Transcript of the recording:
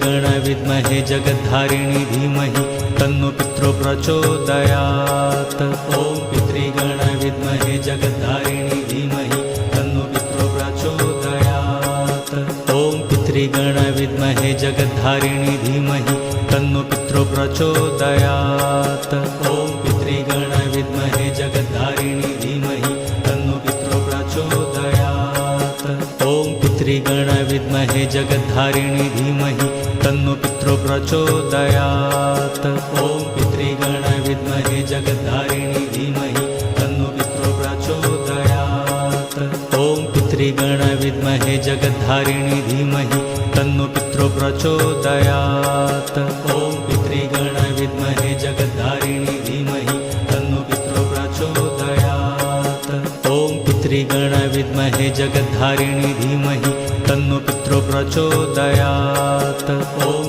गण विद्महे जगद्धारिणी धीमहि तन्नो पितरो प्रचोदयात्। ॐ पितृगण विद्महे जगद्धारिणी धीमहि तन्नो पितरो प्रचोदयात्। ॐ पितृगण विद्महे जगद्धारिणी धीमहि तन्नो पितरो प्रचोदयात्। ॐ पितृगण विद्महे जगद्धारिणी धीमहि तन्नो पितरो प्रचोदयात्। ॐ पितृगण विद्महे जगद्धारिणी धीमहि तन्नो पितरो प्रचोदयात्। ॐ पितृगण विद्महे जगद्धारिणी धीमहि तन्नो पितरो प्रचोदयात्। ॐ पितृगण विद्महे जगद्धारिणी धीमहि तन्नो पितरो प्रचोदयात्। ॐ पितृगण विद्महे जगद्धारिणी धीमहि तन्नो पितरो प्रचोदयात्। ॐ पितृगण विद्महे जगद्धारिणी धीमहि तन्नो पितरो प्रचोदयात्। ॐ